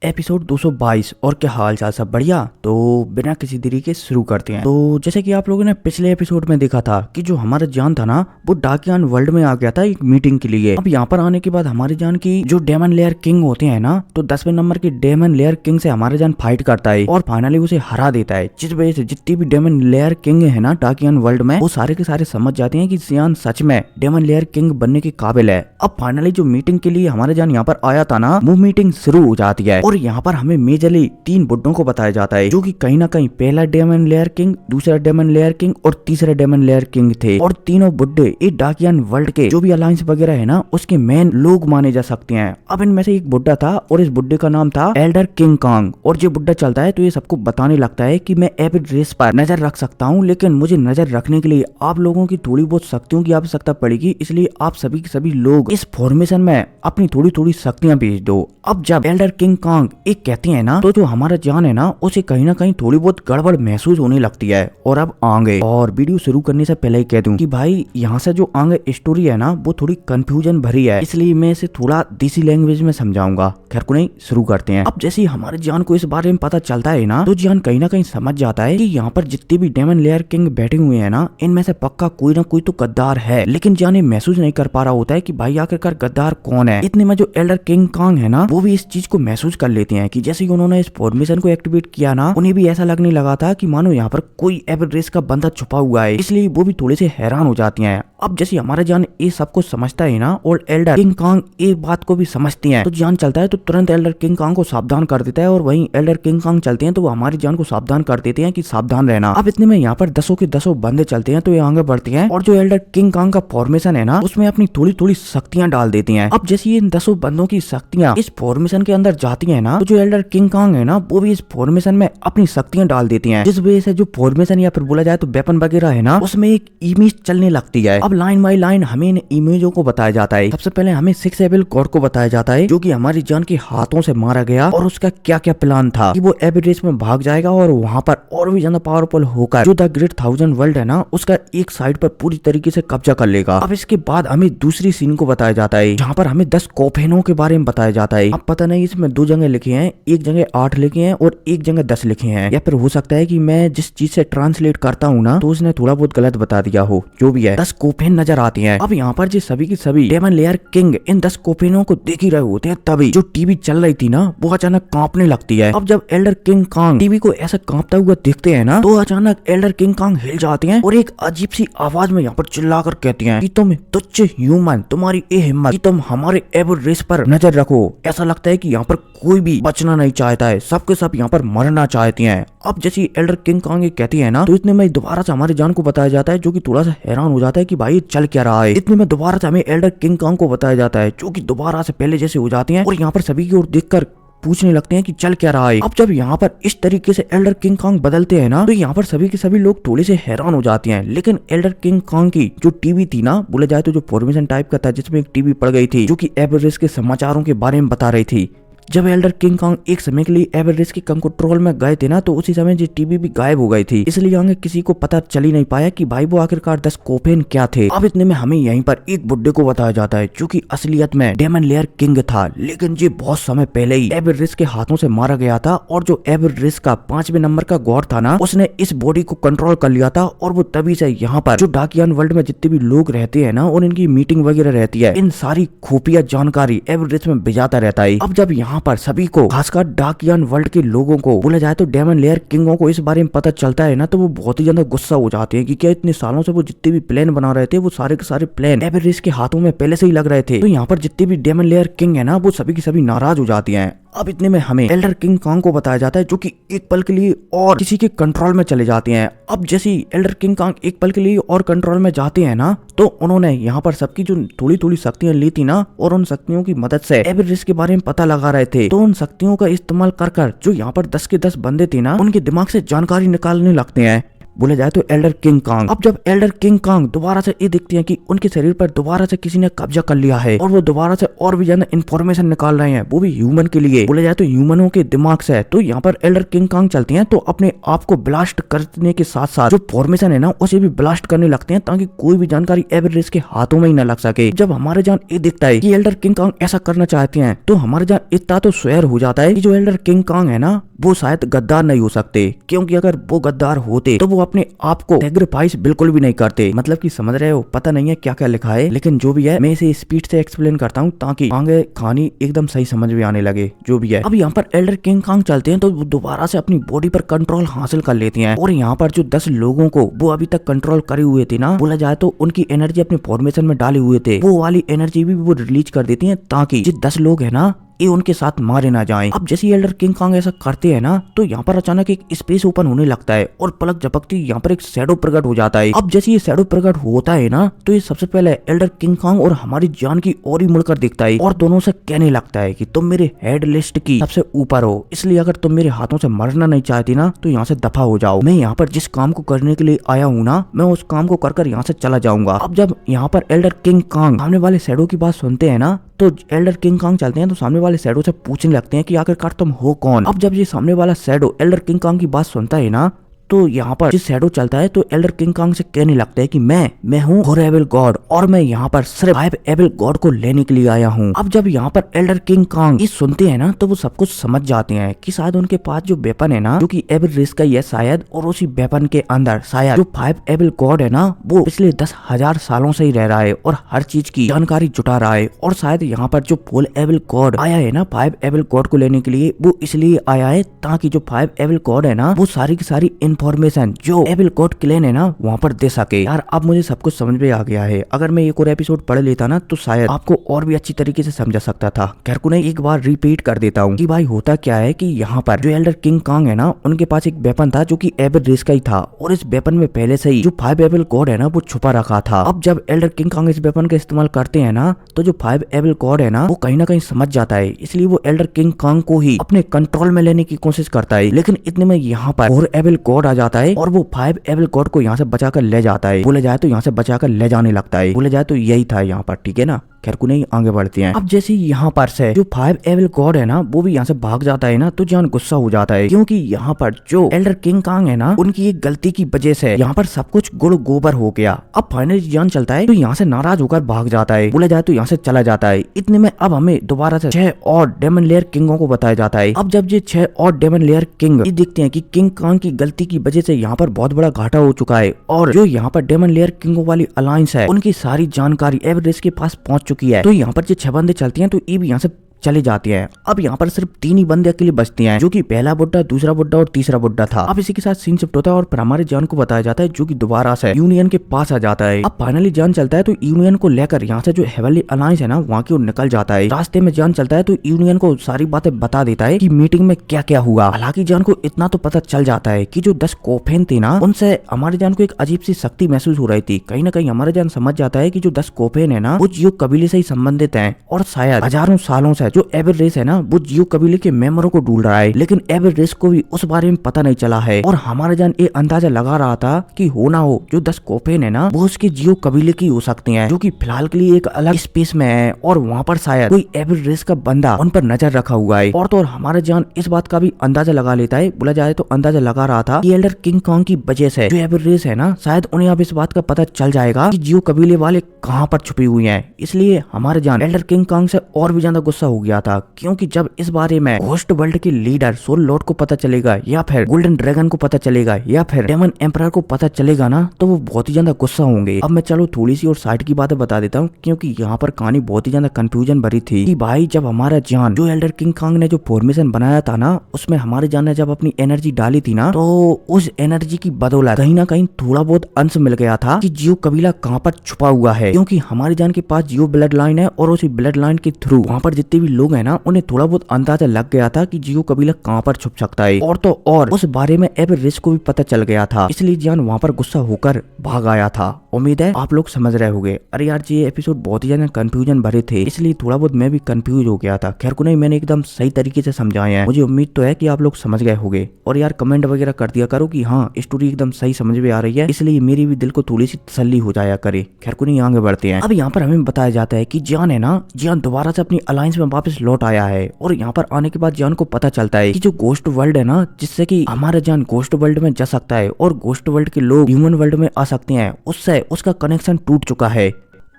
Episode 222। और क्या हाल चाल, सब बढ़िया। तो बिना किसी देरी के शुरू करते हैं। तो जैसे कि आप लोगों ने पिछले एपिसोड में देखा था कि जो हमारा जान था ना, वो डाकियान वर्ल्ड में आ गया था एक मीटिंग के लिए। अब यहाँ पर आने के बाद हमारे जान की जो डेमन लेयर किंग होते हैं ना, तो 10वें नंबर के डेमन लेयर किंग से हमारे जान फाइट करता है और फाइनली उसे हरा देता है, जिस वजह से जितनी भी डेमन लेयर किंग है ना डाकियान वर्ल्ड में, वो सारे के सारे समझ जाते हैं कि जियान सच में डेमन लेयर किंग बनने के काबिल है। अब फाइनली जो मीटिंग के लिए हमारे जान यहाँ पर आया था ना, वो मीटिंग शुरू हो जाती है और यहाँ पर हमें मेजरली 3 बुड्ढों को बताया जाता है, जो कि कहीं ना कहीं पहला डेमन लेयर किंग, दूसरा डेमन लेयर किंग और तीसरा डेमन लेयर किंग थे। और तीनों बुड्ढे इस डाकियान वर्ल्ड के जो भी अलायंस वगैरह है ना, उसके मेन लोग माने जा सकते हैं। अब इनमें से एक बुड्ढा था और इस बुड्ढे का नाम था एल्डर किंग कांग। और जो बुड्ढा चलता है तो ये सबको बताने लगता है कि मैं एपिड रेस पर नजर रख सकता हूँ, लेकिन मुझे नजर रखने के लिए आप लोगों की थोड़ी बहुत शक्तियों की आवश्यकता पड़ेगी, इसलिए आप सभी के सभी लोग इस फॉर्मेशन में अपनी थोड़ी थोड़ी शक्तियां भेज दो। अब जब एल्डर किंग कांग एक कहते हैं ना, तो जो हमारा जान है ना, उसे कहीं ना कहीं थोड़ी बहुत गड़बड़ महसूस होने लगती है। और अब आगे और वीडियो शुरू करने से पहले ही कह दूं कि भाई यहाँ से जो आगे स्टोरी है ना, वो थोड़ी कंफ्यूजन भरी है, इसलिए मैं इसे थोड़ा देसी लैंग्वेज में समझाऊंगा। खैर को नहीं, शुरू करते हैं। अब जैसे हमारे जान को इस बारे में पता चलता है ना, तो जान कहीं ना कहीं समझ जाता है कि यहाँ पर जितने भी डेमन लेयर किंग बैठे हुए हैं ना, इनमें से पक्का कोई ना कोई तो गद्दार है। लेकिन जान ये महसूस नहीं कर पा रहा होता है कि भाई आखिरकार गद्दार कौन है। इतने में जो एल्डर किंग कांग है ना, वो भी इस चीज को महसूस कर लेते हैं कि जैसे ही उन्होंने इस फॉर्मेशन को एक्टिवेट किया ना, उन्हें भी ऐसा लगने लगा था कि मानो यहाँ पर कोई एपिड रेस का बंदा छुपा हुआ है, इसलिए वो भी थोड़े से हैरान हो जाती हैं। अब जैसे हमारा जान ये सब कुछ समझता है ना, और एल्डर किंग कांग एक बात को भी समझती हैं, तो जान चलता है तो तुरंत एल्डर किंग कांग को सावधान कर देता है। और वहीं एल्डर किंग कांग चलते हैं तो वो हमारी जान को सावधान कर देते हैं कि सावधान रहना। अब इतने में यहाँ पर 10 के 10 बंदे चलते हैं, तो ये आगे बढ़ते हैं और जो एल्डर किंग कांग का फॉर्मेशन है ना, उसमें अपनी थोड़ी थोड़ी शक्तियां डाल देती हैं। अब जैसे इन 10 बंदों की शक्तियां इस फॉर्मेशन के अंदर जाती है ना, तो जो एल्डर किंग कांग है ना, वो भी इस फॉर्मेशन में अपनी शक्तियां डाल देती हैं, जिस वजह से जो फॉर्मेशन या फिर बोला जाए तो वेपन वगैरह है ना, उसमें एक इमेज चलने लगती है। अब लाइन बाय लाइन हमें इन इमेजों को बताया जाता है। सबसे पहले हमें 6 एबल गॉड को बताया जाता है, जो कि हमारी जान के हाथों से मारा गया और उसका क्या क्या प्लान था कि वो एपिड रेस में भाग जाएगा और वहां पर और भी ज्यादा पावरफुल होकर जो द ग्रेट 1000 वर्ल्ड है ना, उसका एक साइड पर पूरी तरीके से कब्जा कर लेगा। अब इसके बाद हमें दूसरी सीन को बताया जाता है, जहाँ पर हमें 10 कोफेनों के बारे में बताया जाता है। अब पता नहीं इसमें 2 जगह लिखे हैं, एक जगह 8 लिखे हैं और एक जगह 10 लिखे हैं, या फिर हो सकता है कि मैं जिस चीज से ट्रांसलेट करता हूँ ना, तो उसने थोड़ा बहुत गलत बता दिया हो। जो भी है, 10 कोफेन नजर आती हैं। अब यहाँ पर जो सभी की सभी डेमन लेयर किंग इन 10 कोफेनों को देख ही रहे होते हैं, तभी जो टीवी चल रही थी ना, वो अचानक कांपने लगती है। अब जब एल्डर किंग कांग टीवी को ऐसा कांपता हुआ देखते हैं ना, तो अचानक एल्डर किंग कांग हिल जाते हैं और एक अजीब सी आवाज में यहाँ पर चिल्लाकर कहते हैं कि तुम तुच्छ ह्यूमन, तुम्हारी ये हिम्मत कि तुम हमारे एपिड रेस पर नजर रखो। ऐसा लगता है कि यहाँ पर कोई भी बचना नहीं चाहता है, सबके सब यहाँ पर मरना चाहते हैं। अब जैसे एल्डर किंग कांग ये कहती है ना, तो इतने में दोबारा से हमारे जान को बताया जाता है, जो कि थोड़ा सा हैरान हो जाता है कि भाई चल क्या रहा है। इतने में दोबारा से हमें एल्डर किंग कांग को बताया जाता है, जो कि दोबारा से पहले जैसे हो जाती हैं और यहाँ पर सभी की ओर देखकर पूछने लगते हैं कि चल क्या रहा है। अब जब यहाँ पर इस तरीके से एल्डर किंग कांग बदलते हैं ना, तो यहाँ पर सभी के सभी लोग थोड़े से हैरान हो जाते हैं। लेकिन एल्डर किंग कांग की जो टीवी थी ना, बोला जाए तो जो फॉर्मेशन टाइप का था, जिसमें एक टीवी पड़ गई थी, जो कि एपिड रेस के समाचारों के बारे में बता रही थी। जब एल्डर किंग कांग एक समय के लिए एपिड रेस के कंट्रोल में गए थे ना, तो उसी समय जो टीवी भी गायब हो गई थी, इसलिए आगे किसी को पता चल ही नहीं पाया कि भाई वो आखिरकार 10 कोफेन क्या थे। अब इतने में हमें यहीं पर एक बुड्ढे को बताया जाता है, जो कि असलियत में डेमन लेयर किंग था, लेकिन ये बहुत समय पहले ही एपिड रेस के हाथों से मारा गया था। और जो एपिड रेस का 5वें नंबर का गॉड था ना, उसने इस बॉडी को कंट्रोल कर लिया था और वो तभी से यहाँ पर जो डाकियान वर्ल्ड में जितने भी लोग रहते हैं ना, और इनकी मीटिंग वगैरह रहती है, इन सारी खुफिया जानकारी एपिड रेस में भेजाता रहता है। अब जब यहाँ पर सभी को, खासकर डाकियान वर्ल्ड के लोगों को, बोला जाए तो डेमन लेयर किंगों को इस बारे में पता चलता है ना, तो वो बहुत ही ज्यादा गुस्सा हो जाते हैं कि क्या इतने सालों से वो जितने भी प्लान बना रहे थे, वो सारे के सारे प्लान एपिड रेस के हाथों में पहले से ही लग रहे थे। तो यहाँ पर जितने भी डेमन लेयर किंग है ना, वो सभी की सभी नाराज हो जाती हैं। अब इतने में हमें एल्डर किंग कांग को बताया जाता है, जो कि एक पल के लिए और किसी के कंट्रोल में चले जाते हैं। अब जैसे एल्डर किंग कांग एक पल के लिए और कंट्रोल में जाते हैं ना, तो उन्होंने यहाँ पर सबकी जो थोड़ी थोड़ी शक्तियां ली थी ना, और उन शक्तियों की मदद से एपिड रेस के बारे में पता लगा रहे थे। तो उन शक्तियों का इस्तेमाल कर जो यहाँ पर 10 के 10 बंदे थे ना, उनके दिमाग से जानकारी निकालने लगते हैं। बोले जाए तो एल्डर किंग कांग। अब जब एल्डर किंग कांग दोबारा से ये देखते हैं कि उनके शरीर पर दोबारा से किसी ने कब्जा कर लिया है और वो दोबारा से और भी ज्यादा इन्फॉर्मेशन निकाल रहे हैं, वो भी ह्यूमन के लिए, बोले जाए तो ह्यूमनों के दिमाग से। तो यहाँ पर एल्डर किंग कांग चलते हैं तो अपने आप को ब्लास्ट करने के साथ साथ जो फॉर्मेशन है ना उसे भी ब्लास्ट करने लगते हैं ताकि कोई भी जानकारी एवरेस्ट के हाथों में ही न लग सके। जब हमारे जान ये दिखता है कि एल्डर किंग कांग ऐसा करना चाहते हैं तो हमारे जान इतना तो शेयर हो जाता है कि जो एल्डर किंग कांग है ना वो शायद गद्दार नहीं हो सकते, क्योंकि अगर वो गद्दार होते तो वो अपने आप को सैक्रिफाइस बिल्कुल भी नहीं करते। मतलब कि समझ रहे हो, पता नहीं है क्या क्या लिखा है, लेकिन जो भी है मैं इसे स्पीड से एक्सप्लेन करता हूँ ताकि आगे कहानी एकदम सही समझ में आने लगे। जो भी है, अब यहाँ पर एल्डर किंग कांग चलते हैं तो वो दोबारा से अपनी बॉडी पर कंट्रोल हासिल कर लेते हैं और यहाँ पर जो 10 लोगों को वो अभी तक कंट्रोल करे हुए थे ना, बोला जाए तो उनकी एनर्जी अपने फॉर्मेशन में डाले हुए थे, वो वाली एनर्जी भी वो रिलीज कर देती है ताकि जो 10 लोग है ना ये उनके साथ मारे ना जाएं। अब जैसे एल्डर किंग कांग ऐसा करते हैं ना तो यहाँ पर अचानक एक स्पेस ओपन होने लगता है और पलक झपकती यहाँ पर एक शैडो प्रकट हो जाता है। अब जैसे ये शैडो प्रकट होता है ना तो ये सबसे पहले एल्डर किंग कांग और हमारी जान की ओर ही मुड़कर देखता है और दोनों से कहने लगता है कि तुम मेरे हेड लिस्ट की सबसे ऊपर हो, इसलिए अगर तुम मेरे हाथों से मरना नहीं चाहती ना तो यहाँ से दफा हो जाओ। मैं यहाँ पर जिस काम को करने के लिए आया हूँ ना मैं उस काम को कर यहाँ से चला जाऊंगा। अब जब यहाँ पर एल्डर किंग कांग सामने वाले शैडो की बात सुनते हैं ना तो एल्डर किंग कांग चलते हैं तो सामने वाले शैडो से पूछने लगते हैं कि आखिरकार तुम हो कौन। अब जब ये सामने वाला शैडो एल्डर किंग कांग की बात सुनता है ना तो यहाँ पर जिस शैडो चलता है तो एल्डर किंग कांग से कहने लगता है कि मैं हूँ 4 एविल गॉड और मैं यहाँ पर सिर्फ 5 एविल गॉड को लेने के लिए आया हूँ। अब जब यहाँ पर एल्डर किंग कांग ये सुनते हैं ना तो वो सब कुछ समझ जाते हैं कि शायद उनके पास जो वेपन है ना जो कि एविल रेस का ही है शायद, और उसी वेपन के अंदर शायद जो 5 एविल गॉड है ना वो पिछले 10,000 सालों से ही रह रहा है और हर चीज की जानकारी जुटा रहा है। और शायद यहाँ पर जो 4 एविल गॉड आया है ना 5 एविल गॉड को लेने के लिए वो इसलिए आया है ताकि जो 5 एविल गॉड है ना वो सारी की सारी इन्फॉर्मेशन जो एविल गॉड क्लैन है ना वहाँ पर दे सके। यार अब मुझे सब कुछ समझ में आ गया है, अगर मैं एक और एपिसोड पढ़ लेता ना तो शायद आपको और भी अच्छी तरीके से समझा सकता था। खैर को नहीं, एक बार रिपीट कर देता हूँ कि भाई होता क्या है कि यहाँ पर जो एल्डर किंग कांग है ना उनके पास एक वेपन था जो कि एविल रेस का ही था और इस वेपन में पहले से ही जो 5 एविल गॉड है ना वो छुपा रखा था। अब जब एल्डर किंग कांग इस वेपन का इस्तेमाल करते हैं ना तो जो 5 एविल गॉड है ना वो कहीं ना कहीं समझ जाता है, इसलिए वो एल्डर किंग कांग को ही अपने कंट्रोल में लेने की कोशिश करता है। लेकिन इतने में यहाँ पर 4 एविल गॉड आ जाता है और वो 5 एविल गॉड को यहाँ से बचाकर ले जाता है, बोले जाए तो यहाँ से बचाकर ले जाने लगता है। बोले जाए तो यही था यहाँ पर, ठीक है ना। खैर को नहीं, आगे बढ़ते हैं। अब जैसे यहाँ पर से जो 5 एविल गॉड है ना वो भी यहाँ से भाग जाता है ना तो जान गुस्सा हो जाता है, क्योंकि यहाँ पर जो एल्डर किंग कांग है ना उनकी एक गलती की वजह से यहाँ पर सब कुछ गुड़ गोबर हो गया। अब फाइनली जान चलता है तो यहाँ से नाराज होकर भाग जाता है, बोला जाए तो यहाँ से चला जाता है। इतने में अब हमें दोबारा से 6 और डेमन लेयर किंगों को बताया जाता है। अब जब ये 6 और डेमन लेयर किंग ये देखते हैं कि किंग कांग की गलती की वजह से यहाँ पर बहुत बड़ा घाटा हो चुका है और जो यहाँ पर डेमन लेयर किंगों वाली अलायंस है उनकी सारी जानकारी एवरेस्ट के पास पहुंच चुकी है, तो यहाँ पर 6 बंदे चलते हैं तो ये भी यहाँ से चले जाते हैं। अब यहाँ पर सिर्फ 3 ही बंदे अकेले बचते हैं, जो कि पहला बुड्ढा, दूसरा बुड्ढा और तीसरा बुड्ढा था। अब इसी के साथ सीन शिफ्ट होता है और फिर हमारे जान को बताया जाता है जो कि दोबारा से यूनियन के पास आ जाता है। अब फाइनली जान चलता है तो यूनियन को लेकर यहाँ से जो हेवनली अलायंस है ना वहाँ की ओर निकल जाता है। रास्ते में जान चलता है तो यूनियन को सारी बातें बता देता है कि मीटिंग में क्या क्या हुआ। हालांकि जान को इतना तो पता चल जाता है कि जो 10 कोफेन थे ना उनसे हमारे जान को एक अजीब सी शक्ति महसूस हो रही थी। कहीं ना कहीं हमारे जान समझ जाता है कि जो 10 कोफेन है ना वो जियो कबीले से ही संबंधित है और शायद हजारों सालों से जो एविल रेस है ना वो जियो कबीले के मेंबरों को ढूंढ रहा है, लेकिन एविल रेस को भी उस बारे में पता नहीं चला है। और हमारा जान ये अंदाजा लगा रहा था कि हो ना हो जो 10 कोफेन है ना वो उसके जियो कबीले की हो सकते हैं, जो कि फिलहाल के लिए एक अलग स्पेस में है और वहाँ पर शायद कोई एविल रेस का बंदा उन पर नजर रखा हुआ है। और तो और हमारा जान इस बात का भी अंदाजा लगा लेता है, बोला जाए तो अंदाजा लगा रहा था कि एल्डर किंग कांग की वजह से जो एविल रेस है ना शायद उन्हें अब इस बात का पता चल जाएगा कि जियो कबीले वाले कहाँ पर छुपे हुए हैं। इसलिए हमारे जान एल्डर किंग कांग से और भी ज्यादा गुस्सा हो गया था, क्योंकि जब इस बारे में घोस्ट वर्ल्ड के लीडर सोल लॉर्ड को पता चलेगा या फिर गोल्डन ड्रैगन को पता चलेगा या फिर डेमन एम्परर को पता चलेगा ना तो वो बहुत ही ज्यादा गुस्सा होंगे। अब मैं चलो थोड़ी सी और साइड की बातें बता देता हूँ, क्योंकि यहाँ पर कहानी बहुत ही ज्यादा कंफ्यूजन भरी थी कि भाई जब हमारा जान जो एल्डर किंग कांग ने जो फॉर्मेशन बनाया था ना उसमें हमारे जान ने जब अपनी एनर्जी डाली थी ना तो उस एनर्जी की बदौलत कहीं ना कहीं थोड़ा बहुत अंश मिल गया था कि जियो कबीला कहाँ पर छुपा हुआ है, क्योंकि हमारी जान के पास जियो ब्लड लाइन है और उसी ब्लड लाइन के थ्रू वहाँ पर जितने भी लोग है ना उन्हें थोड़ा बहुत अंदाजा लग गया था कि जियो कबीला कहाँ पर छुप सकता है, और तो और उस बारे में एवरेस्ट को भी पता चल गया था, इसलिए जियान वहाँ पर गुस्सा होकर भाग आया था। उम्मीद है आप लोग समझ रहे होंगे। अरे यार ये एपिसोड बहुत ही ज्यादा कंफ्यूजन भरे थे, इसलिए थोड़ा बहुत मैं भी कंफ्यूज हो गया था। खैर को नहीं, मैंने एकदम सही तरीके से समझाया है। मुझे उम्मीद तो है कि आप लोग समझ गए होंगे। और यार कमेंट वगैरह कर दिया करो कि हाँ स्टोरी एकदम सही समझ में आ रही है, इसलिए मेरी भी दिल को थोड़ी सी तसल्ली हो जाया करे। खैर को नहीं, आगे बढ़ते हैं। अब यहाँ पर हमें बताया जाता है कि जियान है ना, जियान दोबारा से अपनी अलायंस में वापस लौट आया है। और यहाँ पर आने के बाद जियान को पता चलता है कि जो गोस्ट वर्ल्ड है ना, जिससे कि हमारा जियान गोस्ट वर्ल्ड में जा सकता है और गोस्ट वर्ल्ड के लोग ह्यूमन वर्ल्ड में आ सकते हैं, उससे उसका कनेक्शन टूट चुका है।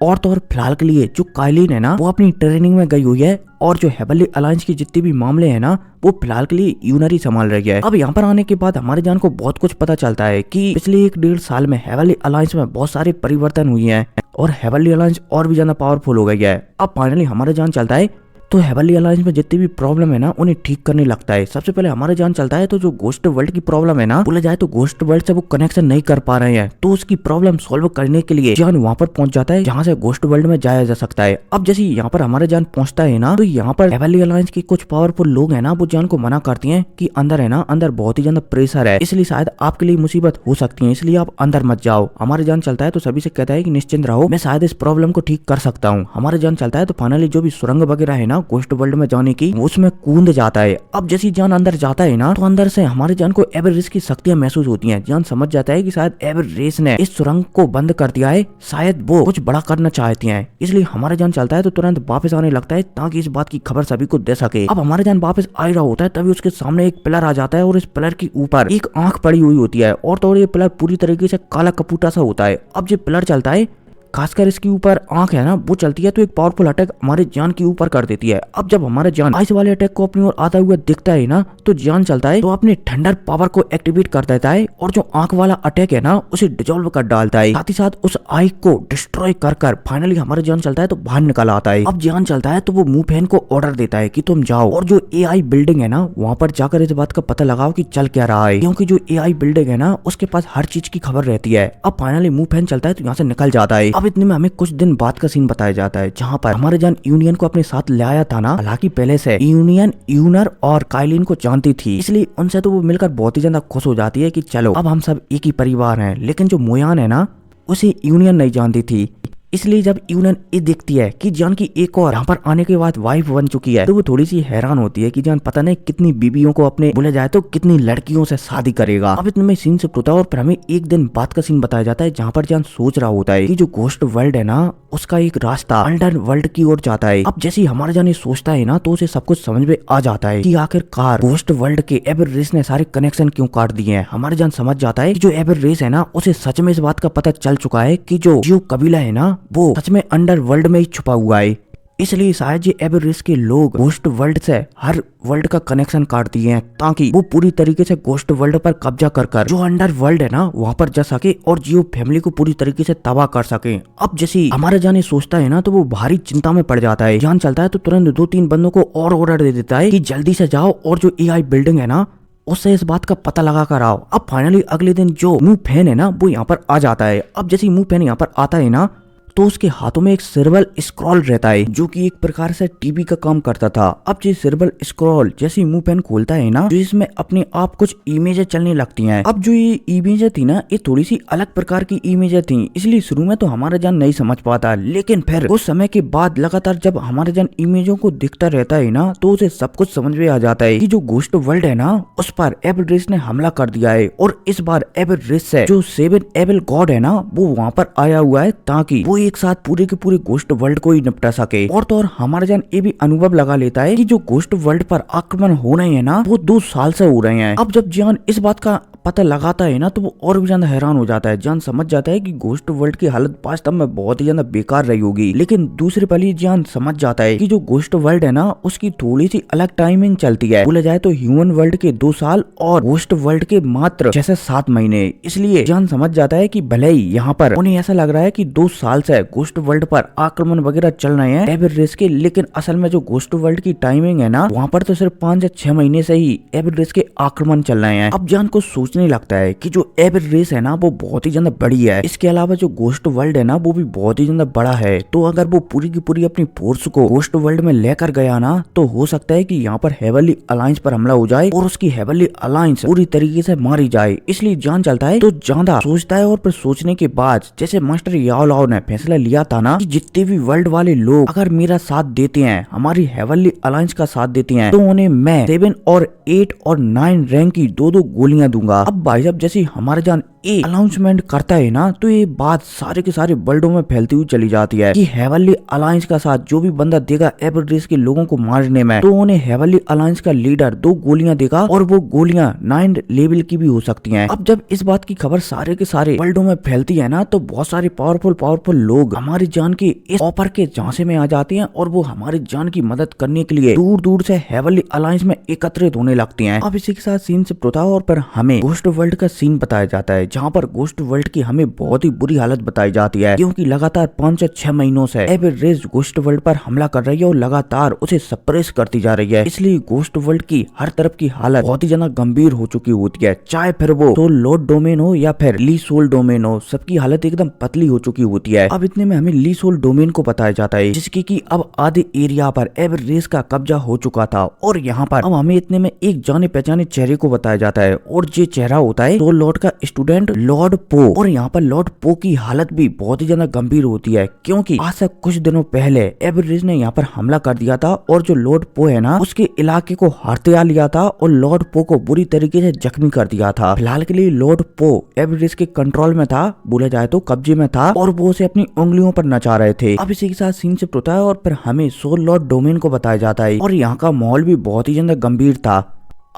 और तो और फिलहाल के लिए जो काइलिन है ना, वो अपनी ट्रेनिंग में गई हुई है, और जो हेवनली अलायंस की जितने भी मामले हैं ना, वो फिलहाल के लिए यूनर ही संभाल रही है। अब यहाँ पर आने के बाद हमारे जान को बहुत कुछ पता चलता है कि पिछले 1-1.5 साल में हेवनली अलायंस में बहुत सारे परिवर्तन हुए हैं और हेवनली अलायंस और भी ज्यादा पावरफुल हो गई है। अब फाइनली हमारे जान चलता है तो हेवनली अलायंस में जितनी भी प्रॉब्लम है ना, उन्हें ठीक करने लगता है। सबसे पहले हमारे जान चलता है तो जो गोस्ट वर्ल्ड की प्रॉब्लम है ना, बोला जाए तो गोस्ट वर्ल्ड से वो कनेक्शन नहीं कर पा रहे हैं, तो उसकी प्रॉब्लम सॉल्व करने के लिए जान वहाँ पर पहुंच जाता है जहाँ से गोस्ट वर्ल्ड में जाया जा सकता है। अब जैसे यहाँ पर हमारे जान पहुंचता है ना, तो यहाँ पर हेवनली अलायंस के कुछ पावरफुल लोग है ना, वो जान को मना करती है कि अंदर है ना, अंदर बहुत ही ज्यादा प्रेशर है, इसलिए शायद आपके लिए मुसीबत हो सकती है, इसलिए आप अंदर मत जाओ। हमारे जान चलता है तो सभी से कहता है कि निश्चिंत रहो, मैं शायद इस प्रॉब्लम को ठीक कर सकता हूँ। हमारे जान चलता है तो फाइनली जो भी सुरंग वगैरह है ना गोस्ट वर्ल्ड में की उसमें कूद जाता है। अब जैसे जान अंदर जाता है ना, तो अंदर से हमारे जान को एवरेस्ट की शक्तियां महसूस होती हैं। जान समझ जाता है कि शायद एवरेस्ट ने इस सुरंग को बंद कर दिया है, शायद वो कुछ बड़ा करना चाहती हैं, इसलिए हमारे जान चलता है तो तुरंत वापस आने लगता है ताकि इस बात की खबर सभी को दे सके। अब हमारे जान वापस आ रहा होता है, तभी उसके सामने एक पिलर आ जाता है और इस पिलर के ऊपर एक आंख पड़ी हुई होती है, और तो ये पिलर पूरी तरीके से काला कपूटा सा होता है। अब जो पिलर चलता है, खासकर इसके ऊपर आंख है ना, वो चलती है तो एक पावरफुल अटैक हमारे जान के ऊपर कर देती है। अब जब हमारा जान आइस वाले अटैक को अपनी ओर आता हुआ दिखता है ना, तो जान चलता है तो अपने थंडर पावर को एक्टिवेट कर देता है और जो आंख वाला अटैक है ना, उसे डिजोल्व कर डालता है, साथ ही साथ उस आई को डिस्ट्रॉय कर फाइनली हमारे जान चलता है तो बाहर निकल आता है। अब जान चलता है तो वो मुंह फैन को ऑर्डर देता है कि तुम जाओ और जो AI बिल्डिंग है ना, वहाँ पर जाकर इस बात का पता लगाओ कि चल क्या रहा है, क्योंकि जो AI बिल्डिंग है ना, उसके पास हर चीज की खबर रहती है। अब फाइनली मुंह फैन चलता है तो यहाँ से निकल जाता है। अब इतने में हमें कुछ दिन बाद का सीन बताया जाता है, जहाँ पर हमारे जान यूनियन को अपने साथ ले आया था ना। हालांकि पहले से यूनियन यूनर और काइलिन को जानती थी, इसलिए उनसे तो वो मिलकर बहुत ही ज्यादा खुश हो जाती है कि चलो अब हम सब एक ही परिवार हैं। लेकिन जो मोयान है ना, उसे यूनियन नहीं जानती थी, इसलिए जब यूनियन ये देखती है कि जान की एक और यहाँ पर आने के बाद वाइफ बन चुकी है, तो वो थोड़ी सी हैरान होती है कि जान पता नहीं कितनी बीबियों को अपने बोले जाए तो कितनी लड़कियों से शादी करेगा। अब इतने में सीन शिफ्ट होता है और फिर हमें एक दिन बाद का सीन बताया जाता है, जहाँ पर जान सोच रहा होता है कि जो गोस्ट वर्ल्ड है ना, उसका एक रास्ता अंडर वर्ल्ड की ओर जाता है। अब जैसे ही हमारा जान ये सोचता है ना, तो उसे सब कुछ समझ में आ जाता है कि आखिरकार गोस्ट वर्ल्ड के एवरेस्ट ने सारे कनेक्शन क्यों काट दिए हैं। हमारे जान समझ जाता है कि जो एवरेस्ट है ना, उसे सच में इस बात का पता चल चुका है कि जो कबीला है ना, वो सच में अंडर वर्ल्ड में ही छुपा हुआ है, इसलिए शायद ये एवरेस्ट के लोग गोस्ट वर्ल्ड से हर वर्ल्ड का कनेक्शन काट दिए हैं, ताकि वो पूरी तरीके से गोस्ट वर्ल्ड पर कब्जा कर जो अंडर वर्ल्ड है ना, वहाँ पर जा सके और जियो फैमिली को पूरी तरीके से तबाह कर सके। अब जैसे हमारे जान सोचता है ना, तो वो भारी चिंता में पड़ जाता है। जान चलता है तो तुरंत 2-3 बंदों को और ऑर्डर दे देता है कि जल्दी से जाओ और जो AI बिल्डिंग है ना, उससे इस बात का पता लगा कर आओ। अब फाइनली अगले दिन जो मुंह फैन है ना, वो यहाँ पर आ जाता है। अब जैसे मुंह फैन यहाँ पर आता है ना, तो उसके हाथों में एक सिर्बल स्क्रॉल रहता है, जो कि एक प्रकार से टीवी का काम करता था। अब ये सिर्बल स्क्रॉल जैसे मुंह पेन खोलता है ना, तो इसमें अपने आप कुछ इमेजें चलने लगती हैं। अब जो ये इमेजें थी ना, ये थोड़ी सी अलग प्रकार की इमेजें थी, इसलिए शुरू में तो हमारा जान नहीं समझ पाता, लेकिन फिर कुछ समय के बाद लगातार जब हमारे जान इमेजों को दिखता रहता है ना, तो उसे सब कुछ समझ में आ जाता है कि जो गोस्ट वर्ल्ड है ना, उस पर एवरेस्ट ने हमला कर दिया है, और इस बार एवरेस्ट से जो 7 एवल गॉड है ना, वो वहाँ पर आया हुआ है ताकि वो एक साथ पूरे के पूरे गोस्ट वर्ल्ड को ही निपटा सके। और तो और हमारा जान ये भी अनुभव लगा लेता है कि जो गोस्ट वर्ल्ड पर आक्रमण हो रहे हैं ना, वो 2 साल से हो रहे हैं। अब जब जान इस बात का पता लगाता है ना, तो वो और भी ज्यादा हैरान हो जाता है। जान समझ जाता है कि गोस्ट वर्ल्ड की हालत वास्तव में बहुत ही ज्यादा बेकार रही होगी, लेकिन दूसरे पल ही जान समझ जाता है कि जो गोस्ट वर्ल्ड है ना, उसकी थोड़ी सी अलग टाइमिंग चलती है। बोला जाए तो ह्यूमन वर्ल्ड के 2 साल और गोस्ट वर्ल्ड के मात्र 6 से 7 महीने। इसलिए जान समझ जाता है कि भले ही यहाँ पर उन्हें ऐसा लग रहा है कि 2 साल से गोस्ट वर्ल्ड पर आक्रमण वगैरह चल रहे हैं एवरेस्ट के, लेकिन असल में जो गोस्ट वर्ल्ड की टाइमिंग है ना, वहाँ पर तो सिर्फ 5 या 6 महीने से ही एवरेस्ट के आक्रमण चल रहे हैं। अब जान को सोचने लगता है कि जो एबिट रेस है ना वो बहुत ही ज्यादा बड़ी है। इसके अलावा जो गोस्ट वर्ल्ड है ना वो भी बहुत ही ज्यादा बड़ा है। तो अगर वो पूरी की पूरी अपनी फोर्स को गोस्ट वर्ल्ड में लेकर गया ना तो हो सकता है कि यहाँ पर हेवनली अलायंस पर हमला हो जाए और उसकी हेवनली अलायंस पूरी तरीके से मारी जाए। इसलिए जान चलता है तो ज्यादा सोचता है और फिर सोचने के बाद जैसे मास्टर याओ लाओ ने फैसला लिया था ना कि जितने भी वर्ल्ड वाले लोग अगर मेरा साथ देते हैं, हमारी हेवनली अलायंस का साथ देते हैं, तो उन्हें मैं 7 और 8 और 9 रैंक की 2-2 गोलियां दूंगा। अब भाई साहब जैसे हमारा जान एक अनाउंसमेंट करता है ना तो ये बात सारे के सारे वर्ल्डों में फैलती हुई चली जाती है कि हेवनली अलायंस का साथ जो भी बंदा देगा एबिट रेस के लोगों को मारने में, तो उन्हें हेवनली अलायंस का लीडर 2 गोलियां देगा और वो गोलियां 9 लेवल की भी हो सकती हैं। अब जब इस बात की खबर सारे के सारे वर्ल्डों में फैलती है ना तो बहुत सारे पावरफुल लोग हमारी जान के इस ऑफर के झांसे में आ जाते हैं और वो हमारी जान की मदद करने के लिए दूर दूर से हेवनली अलायंस में एकत्रित होने लगती हैं। अब इसी के साथ सीन से होता है और पर हमें गोस्ट वर्ल्ड का सीन बताया जाता है जहाँ पर गोस्ट वर्ल्ड की हमें बहुत ही बुरी हालत बताई जाती है क्योंकि लगातार 5 से 6 महीनों से एबिट रेस गोस्ट वर्ल्ड पर हमला कर रही है और लगातार उसे सप्रेस करती जा रही है। इसलिए गोस्ट वर्ल्ड की हर तरफ की हालत बहुत ही ज्यादा गंभीर हो चुकी होती है, चाहे फिर वो सोल लॉर्ड डोमेन हो या फिर ली सोल डोमेन हो, सबकी हालत एकदम पतली हो चुकी होती है। अब इतने में हमें ली सोल डोमेन को बताया जाता है जिसकी की अब आधे एरिया पर एबिट रेस का कब्जा हो चुका था और यहाँ पर अब हमें इतने में एक जाने पहचाने चेहरे को बताया जाता है और ये चेहरा होता है सोल लॉर्ड का स्टूडेंट लॉर्ड पो। और यहाँ पर लॉर्ड पो की हालत भी बहुत ही ज्यादा गंभीर होती है क्योंकि आज से कुछ दिनों पहले एबिट रेस ने यहाँ पर हमला कर दिया था और जो लॉर्ड पो है ना उसके इलाके को हथिया लिया था और लॉर्ड पो को बुरी तरीके से जख्मी कर दिया था। फिलहाल के लिए लॉर्ड पो एबिट रेस के कंट्रोल में था, बोला जाए तो कब्जे में था और वो उसे अपनी उंगलियों पर नचा रहे थे। अब इसी के साथ सीन शिफ्ट होता है और फिर हमें सोल लॉर्ड डोमेन को बताया जाता है और यहाँ का माहौल भी बहुत ही ज्यादा गंभीर था।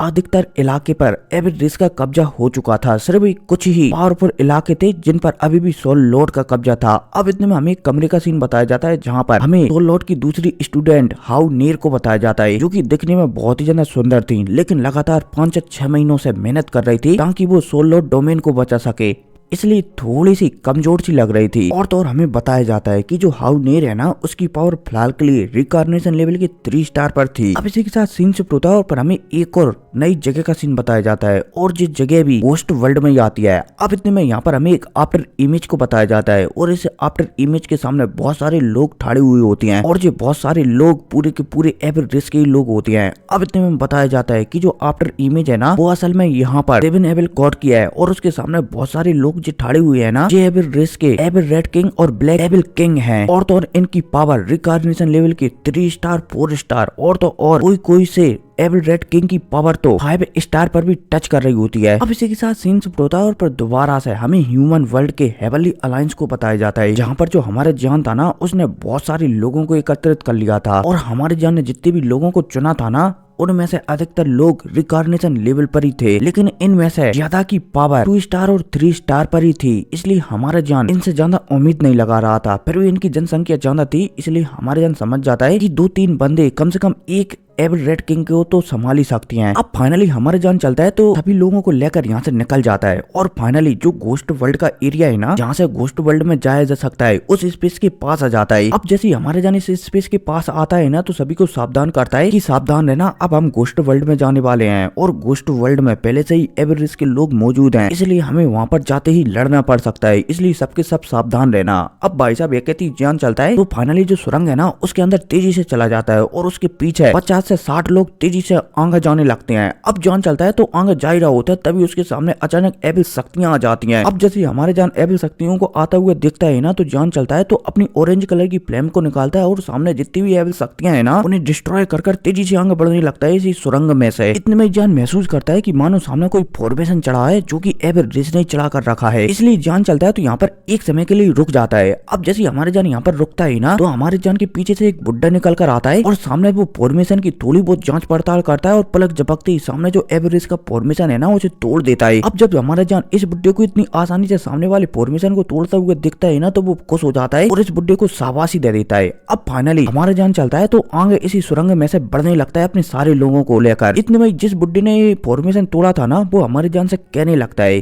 अधिकतर इलाके पर एबिट रेस का कब्जा हो चुका था, सिर्फ कुछ ही पावरफुल इलाके थे जिन पर अभी भी सोल लॉर्ड का कब्जा था। अब इतने में हमें एक कमरे का सीन बताया जाता है जहां पर हमें सोल लॉर्ड की दूसरी स्टूडेंट हाउ नेर को बताया जाता है जो कि दिखने में बहुत ही ज्यादा सुंदर थी लेकिन लगातार 5 से 6 महीनों से मेहनत कर रही थी ताकि वो सोल लॉर्ड डोमेन को बचा सके, इसलिए थोड़ी सी कमजोर सी लग रही थी। और तो और हमें बताया जाता है कि जो हाउ नेर है ना उसकी पावर फिलहाल के लिए रिकार्नेशन लेवल के 3 स्टार पर थी। अब इसी के साथ सीन शिफ्ट होता है और पर हमें एक और नई जगह का सीन बताया जाता है और जिस जगह भी गोस्ट वर्ल्ड में आती है। अब इतने में यहाँ पर हमें एक आफ्टर इमेज को बताया जाता है और इस आफ्टर इमेज के सामने बहुत सारे लोग खड़े हुए होते हैं और जो बहुत सारे लोग पूरे के पूरे एबिट रेस के लोग होते हैं। अब इतने में बताया जाता है कि जो आफ्टर इमेज है ना वो असल में यहाँ पर 7 एबल गॉड की है और उसके सामने बहुत सारे लोग जो ठाड़े हुए हैं ना ये एबिट रेस के एबिट रेड किंग और ब्लैक एबिट किंग हैं और तो और इनकी पावर रिकॉग्निशन लेवल के 3 स्टार 4 स्टार और तो और कोई से एबिट रेड किंग की पावर तो 5 स्टार पर भी टच कर रही होती है। अब इसी के साथ सीन शिफ्ट होता है और पर दोबारा से हमें ह्यूमन वर्ल्ड के हेवनली अलायंस को बताया जाता है जहाँ पर जो हमारे जान था ना उसने बहुत सारे लोगों को एकत्रित कर लिया था और हमारे जान ने जितने भी लोगों को चुना था ना उनमें से अधिकतर लोग रिकॉग्निशन लेवल पर ही थे लेकिन इनमें से ज्यादा की पावर 2 स्टार और 3 स्टार पर ही थी, इसलिए हमारे जान इनसे ज्यादा उम्मीद नहीं लगा रहा था। फिर भी इनकी जनसंख्या ज्यादा थी इसलिए हमारे जान समझ जाता है कि 2-3 बंदे कम से कम एक एबिट रेड किंग को तो संभाल ही सकती हैं। अब फाइनली हमारे जान चलता है तो सभी लोगों को लेकर यहाँ से निकल जाता है और फाइनली जो गोस्ट वर्ल्ड का एरिया है ना जहाँ से गोस्ट वर्ल्ड में जाया जा सकता है उस स्पेस के पास आ जाता है। अब जैसे हमारे जान इस स्पेस के पास आता है ना तो सभी को सावधान करता है कि सावधान रहना, अब हम गोस्ट वर्ल्ड में जाने वाले हैं और गोस्ट वर्ल्ड में पहले से ही एबिट रेस के लोग मौजूद हैं इसलिए हमें वहाँ पर जाते ही लड़ना पड़ सकता है, इसलिए सबके सब सावधान रहना। अब भाई साहब एक जान चलता है तो फाइनली जो सुरंग है ना उसके अंदर तेजी से चला जाता है और उसके पीछे 50 से 60 लोग तेजी से आगे जाने लगते हैं। अब जान चलता है तो आगे जा ही रहा होता है तभी उसके सामने अचानक एबिल शक्तियां आ जाती हैं। अब जैसे हमारे जान एबिल शक्तियों को आता हुआ दिखता है ना तो जान चलता है तो अपनी ऑरेंज कलर की फ्लेम को निकालता है और सामने जितनी भी एबिल शक्तियां है ना उन्हें डिस्ट्रॉय कर तेजी से आगे बढ़ने लगता है इसी सुरंग में से। इतने में जान महसूस करता है कि मानो सामने कोई फॉर्मेशन चढ़ा है जो कि एबिल रेस ने चढ़ा कर रखा है, इसलिए जान चलता है तो यहाँ पर एक समय के लिए रुक जाता है। अब जैसे हमारे जान यहाँ पर रुकता है ना तो हमारे जान के पीछे से एक बुड्ढा निकल कर आता है और सामने वो फॉर्मेशन की थोड़ी बहुत जांच पड़ताल करता है और पलक झपकते ही सामने जो एबिट रेस का फॉर्मेशन है ना उसे तोड़ देता है। अब जब हमारा जान इस बुड्ढे को इतनी आसानी से सामने वाले फॉर्मेशन को तोड़ता हुआ दिखता है ना तो वो खुश हो जाता है और इस बुड्ढे को शाबाशी दे देता है। अब फाइनली हमारा जान चलता है तो आगे इसी सुरंग में से बढ़ने लगता है अपने सारे लोगों को लेकर। इतने में जिस बुड्ढे ने फॉर्मेशन तोड़ा था ना वो हमारे जान से कहने लगता है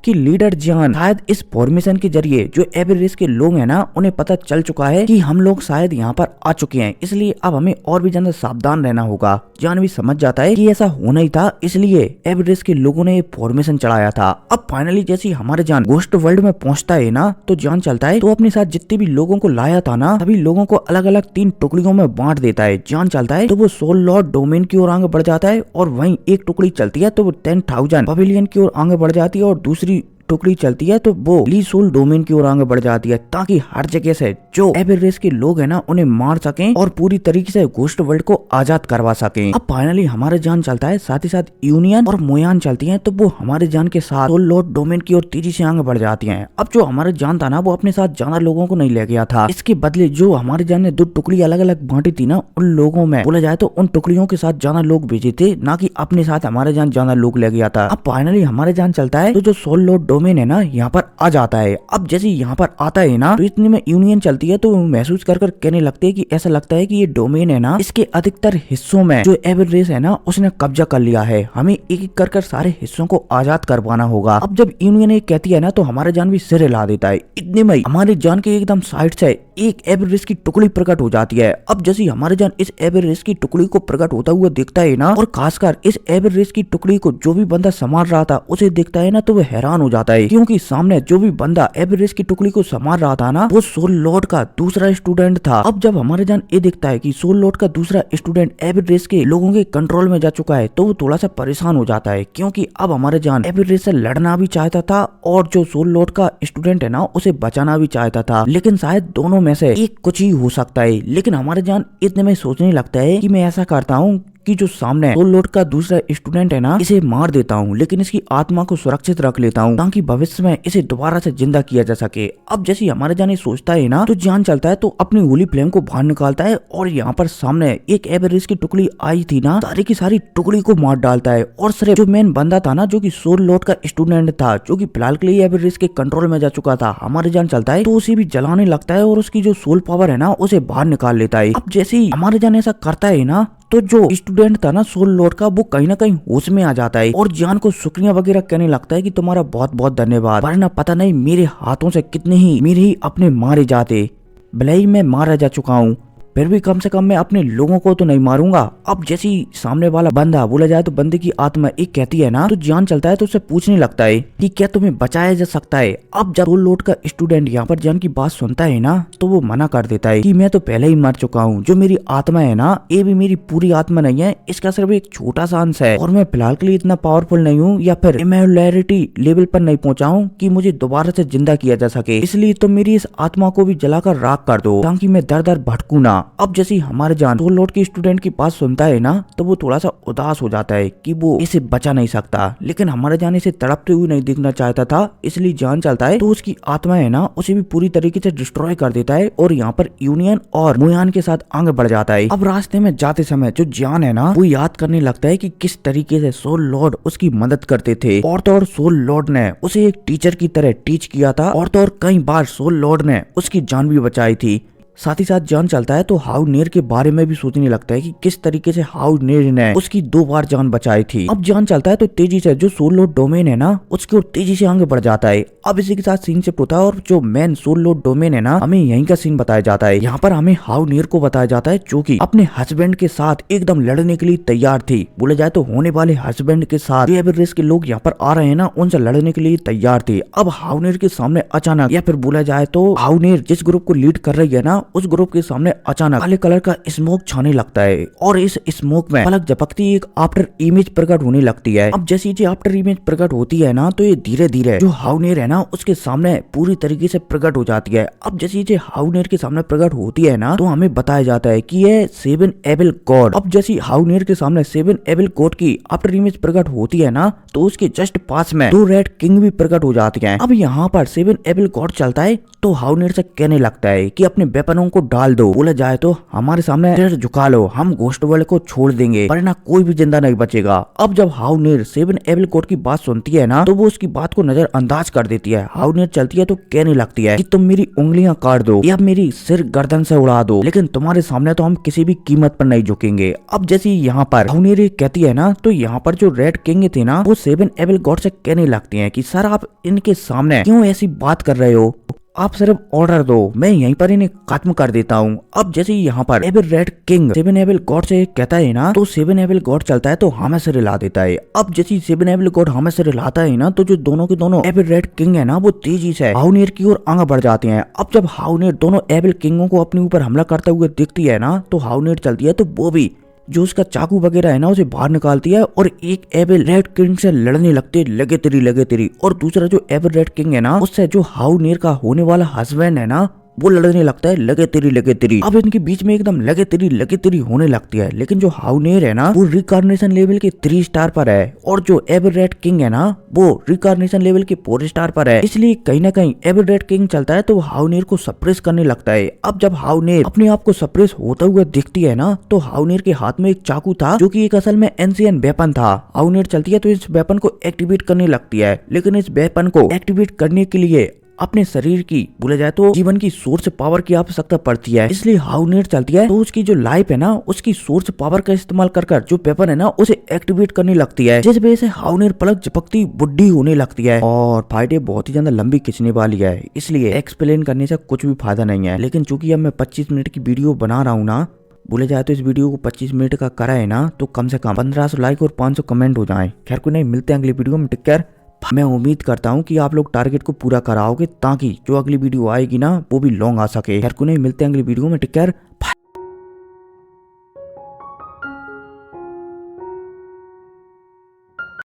कि लीडर जान शायद इस फॉर्मेशन के जरिए जो एबिल रेस के लोग हैं ना उन्हें पता चल चुका है कि हम लोग शायद यहाँ पर आ चुके हैं, इसलिए अब हमें और भी ज्यादा सावधान रहना होगा। जान भी समझ जाता है कि ऐसा होना ही था, इसलिए एबिल रेस के लोगों ने फॉर्मेशन चढ़ाया था। अब फाइनली जैसे हमारे जान घोस्ट वर्ल्ड में पहुंचता है ना तो जान चलता है तो अपने साथ जितने भी लोगों को लाया था ना सभी लोगों को अलग अलग 3 टुकड़ियों में बांट देता है। जान चलता है तो वो सोल लॉर्ड डोमेन की ओर आगे बढ़ जाता है और वहीं एक टुकड़ी चलती है तो वो 10,000 पवेलियन की ओर आगे बढ़ जाती है और दूसरी टुकड़ी चलती है तो वो ली सोल डोमेन की ओर आगे बढ़ जाती है, ताकि हर जगह से जो एबिल रेस के लोग हैं ना उन्हें मार सकें और पूरी तरीके से घोस्ट वर्ल्ड को आजाद करवा सकें। अब फाइनली हमारे जान चलता है, साथ ही साथ यूनियन और मोयान चलती हैं तो वो हमारे जान के साथ सोल लॉर्ड डोमेन की ओर तेजी से आगे बढ़ जाती हैं। अब जो हमारे जान था ना वो अपने साथ ज्यादा लोगों को नहीं ले गया था, इसके बदले जो हमारे जान ने 2 टुकड़ी अलग अलग बांटी थी ना उन लोगों में बोला जाए तो उन टुकड़ियों के साथ ज्यादा लोग भेजे थे, ना कि अपने साथ हमारे जान ज्यादा लोग ले गया था। अब फाइनली हमारे जान चलता है तो जो सोल लॉर्ड डोमेन है ना यहाँ पर आ जाता है। अब जैसे यहाँ पर आता है ना तो इतने में यूनियन चलती है तो महसूस कर कहने लगते हैं कि ऐसा लगता है कि ये डोमेन है ना इसके अधिकतर हिस्सों में जो एबिल रेस है ना उसने कब्जा कर लिया है, हमें एक एक कर सारे हिस्सों को आजाद करवाना होगा। अब जब यूनियन ये कहती है ना तो हमारा जान भी सिर हिला देता है। इतने में हमारे जान के एकदम साइड से एक एबिल रेस की टुकड़ी प्रकट हो जाती है। अब जैसे हमारे जान इस एबिल रेस की टुकड़ी को प्रकट होता हुआ देखता है ना और खासकर इस एबिल रेस की टुकड़ी को जो भी बंदा संभाल रहा था उसे देखता है ना तो वह हैरान हो जाता है, क्योंकि सामने जो भी बंदा एबिल रेस की टुकड़ी को संभाल रहा था ना वो सोल लॉर्ड का दूसरा स्टूडेंट था। अब जब हमारे जान ये देखता है कि सोल लॉर्ड का दूसरा स्टूडेंट एबिल रेस के लोगों के कंट्रोल में जा चुका है तो वो थोड़ा सा परेशान हो जाता है, क्योंकि अब हमारे जान एबिल रेस से लड़ना भी चाहता था और जो सोल लॉर्ड का स्टूडेंट है ना उसे बचाना भी चाहता था, लेकिन शायद दोनों में से एक कुछ ही हो सकता है। लेकिन हमारे जान इतने में सोचने लगता है कि मैं ऐसा करता हूँ कि जो सामने सोल लॉर्ड का दूसरा स्टूडेंट है ना इसे मार देता हूँ, लेकिन इसकी आत्मा को सुरक्षित रख लेता हूँ ताकि भविष्य में इसे दोबारा से जिंदा किया जा सके। अब जैसे हमारे जान सोचता है ना तो जान चलता है तो अपनी होली फ्लेम को बाहर निकालता है और यहाँ पर सामने एक एबिल रेस की टुकड़ी आई थी ना सारी की सारी टुकड़ी को मार डालता है और सिर्फ जो मेन बंदा था ना जो कि सोल लॉर्ड का स्टूडेंट था जो कि फिलहाल के लिए एबिल रेस के कंट्रोल में जा चुका था, हमारे जान चलता है तो उसे भी जलाने लगता है और उसकी जो सोल पावर है ना उसे बाहर निकाल लेता है। अब जैसे ही हमारे जान ऐसा करता है ना तो जो स्टूडेंट था ना सोल लॉर्ड का वो कहीं ना कहीं होश में आ जाता है और जान को शुक्रिया वगैरह कहने लगता है कि तुम्हारा बहुत बहुत धन्यवाद, वरना पता नहीं मेरे हाथों से कितने ही मेरे ही अपने मारे जाते। भले ही मैं मारा जा चुका हूँ फिर भी कम से कम मैं अपने लोगों को तो नहीं मारूंगा। अब जैसी सामने वाला बंदा बोला जाए तो बंदे की आत्मा एक कहती है ना तो जान चलता है तो उससे पूछने लगता है कि क्या तुम्हें बचाया जा सकता है। अब जब सोल लॉर्ड का स्टूडेंट यहाँ पर जान की बात सुनता है ना तो वो मना कर देता है कि मैं तो पहले ही मर चुका हूँ, जो मेरी आत्मा है ना ये भी मेरी पूरी आत्मा नहीं है, इसका सिर्फ एक छोटा सा अंश है और मैं फिलहाल के लिए इतना पावरफुल नहीं हूँ या फिर इमोर्टैलिटी लेवल पर नहीं पहुंचा हूँ कि मुझे दोबारा से जिंदा किया जा सके, इसलिए तो मेरी इस आत्मा को भी जलाकर राख कर दो ताकि मैं दर दर भटकू ना। अब जैसे हमारे जान सोल लॉर्ड के स्टूडेंट की बात सुनता है ना तो वो थोड़ा सा उदास हो जाता है कि वो इसे बचा नहीं सकता, लेकिन हमारे जान इसे तड़पते हुए नहीं देखना चाहता था, इसलिए जान चलता है तो उसकी आत्मा है ना उसे भी पूरी तरीके से डिस्ट्रॉय कर देता है और यहाँ पर यूनियन और मोयान के साथ आगे बढ़ जाता है। अब रास्ते में जाते समय जो जान है ना वो याद करने लगता है कि किस तरीके से सोल लॉर्ड उसकी मदद करते थे और तो और सोल लॉर्ड ने उसे एक टीचर की तरह टीच किया था और तो और कई बार सोल लॉर्ड ने उसकी जान भी बचाई थी। साथ ही साथ जान चलता है तो हाउनेर के बारे में भी सोचने लगता है कि किस तरीके से हाउनेर ने उसकी 2 बार जान बचाई थी। अब जान चलता है तो तेजी से जो सोल लॉर्ड डोमेन है ना उसकी ओर तेजी से आगे बढ़ जाता है। अब इसी के साथ सीन शिफ्ट होता है और जो मेन सोल लॉर्ड डोमेन है ना हमें यहीं का सीन बताया जाता है। यहाँ पर हमें हाउनेर को बताया जाता है जो कि अपने हस्बैंड के साथ एकदम लड़ने के लिए तैयार थी, बोले जाए तो होने वाले हस्बैंड के साथ जो एबिल रेस के लोग यहाँ पर आ रहे हैं ना उनसे लड़ने के लिए तैयार थे। अब हाउनेर के सामने अचानक या फिर बोला जाए तो हाउनेर जिस ग्रुप को लीड कर रही है ना उस ग्रुप के सामने अचानक काले कलर का स्मोक छाने लगता है और इस स्मोक में पलक झपकती एक आफ्टर इमेज प्रकट होने लगती है। अब जैसी ये आफ्टर इमेज प्रकट होती है ना तो ये धीरे धीरे जो हाउनेर है ना उसके सामने पूरी तरीके से प्रकट हो जाती है। अब जैसी ये हाउनेर के सामने प्रकट होती है ना तो हमें बताया जाता है कि ये 7 एबल गॉड। अब जैसी हाउनेर के सामने 7 एबल गॉड की आफ्टर इमेज प्रकट होती है ना तो उसके जस्ट पास में 2 रेड किंग भी प्रकट हो जाते हैं। अब यहाँ पर 7 एबल गॉड चलता है तो हाउनेर से कहने लगता है कि अपने वेपनों को डाल दो, बोला जाए तो हमारे सामने सिर झुका लो, हम घोस्ट वर्ल्ड को छोड़ देंगे, वरना कोई भी जिंदा नहीं बचेगा। अब जब हाउनेर सेवन एविल गॉड की बात सुनती है ना, तो वो उसकी बात को नजरअंदाज कर देती है। हाउनेर चलती है तो कहने लगती है कि तुम मेरी उंगलियां काट दो या मेरी सिर गर्दन से उड़ा दो, लेकिन तुम्हारे सामने तो हम किसी भी कीमत पर नहीं झुकेंगे। अब जैसे यहाँ पर हाउनेर कहती है ना, तो यहाँ पर जो रेड किंग थे ना, वो सेवन एविल गॉड से कहने लगती हैं कि सर आप इनके सामने क्यों ऐसी बात कर रहे हो, आप सिर्फ ऑर्डर दो, मैं यहीं पर इन्हें खत्म कर देता हूँ। अब जैसे यहाँ पर evil red king seven evil god से कहता है ना, तो सेवन एविल गॉड चलता है तो हमें सिर हिला देता है। अब जैसे सेवन एविल गॉड हमें सिर हिलाता है ना, तो जो दोनों के दोनों एविल रेड किंग है ना, वो तेजी से हाउनेर की ओर आगे बढ़ जाते हैं। अब जब हाउनेर दोनों एविल किंगों को अपने ऊपर हमला करते हुए दिखती है ना, तो हाउनेर चलती है तो वो भी जो उसका चाकू वगैरह है ना, उसे बाहर निकालती है और एक एविल रेड किंग से लड़ने लगते, लगे तेरी। और दूसरा जो एविल रेड किंग है ना, उससे जो हाउनेर का होने वाला हस्बैंड है ना, वो लड़ने लगता है, लगे तेरी। अब इनके बीच में एकदम लगे तेरी होने लगती है। लेकिन जो हाउनेर है ना, वो रिकार्नेशन लेवल के 3 स्टार पर है, और जो एविल रेड किंग है ना, वो रिकार्नेशन लेवल के 4 स्टार पर है। इसलिए कहीं ना कहीं एविल रेड किंग चलता है तो वो हाउनेर को सप्रेस करने लगता है। अब जब हाउनेर अपने आप को सप्रेस होता हुआ दिखती है ना, तो हाउनेर के हाथ में एक चाकू था, जो कि एक असल में एंशिएंट वेपन था। हाउनेर चलती है तो इस वेपन को एक्टिवेट करने लगती है, लेकिन इस वेपन को एक्टिवेट करने के लिए अपने शरीर की, बोला जाए तो जीवन की सोर्स पावर की आवश्यकता पड़ती है। इसलिए हाउनेर चलती है तो उसकी जो लाइफ है ना, उसकी सोर्स पावर का इस्तेमाल कर जो वेपन है ना, उसे एक्टिवेट करने लगती है, जिस वजह से हाउनेर पलक झपकती बुढ़ी होने लगती है। और फाइटें बहुत ही ज्यादा लंबी खिंचने वाली है, इसलिए एक्सप्लेन करने से कुछ भी फायदा नहीं है। लेकिन चूंकि अब मैं 25 मिनट की वीडियो बना रहा हूँ ना, बोले जाए तो इस वीडियो को 25 मिनट का करा है ना, तो कम से कम 1500 लाइक और 500 कमेंट हो जाए। खैर कोई नहीं, मिलते हैं अगली वीडियो में। Take care. मैं उम्मीद करता हूँ कि आप लोग टारगेट को पूरा कराओगे, ताकि जो अगली वीडियो आएगी ना, वो भी लॉन्ग आ सके। खैर कोई नहीं, मिलते हैं अगली वीडियो में। Take care.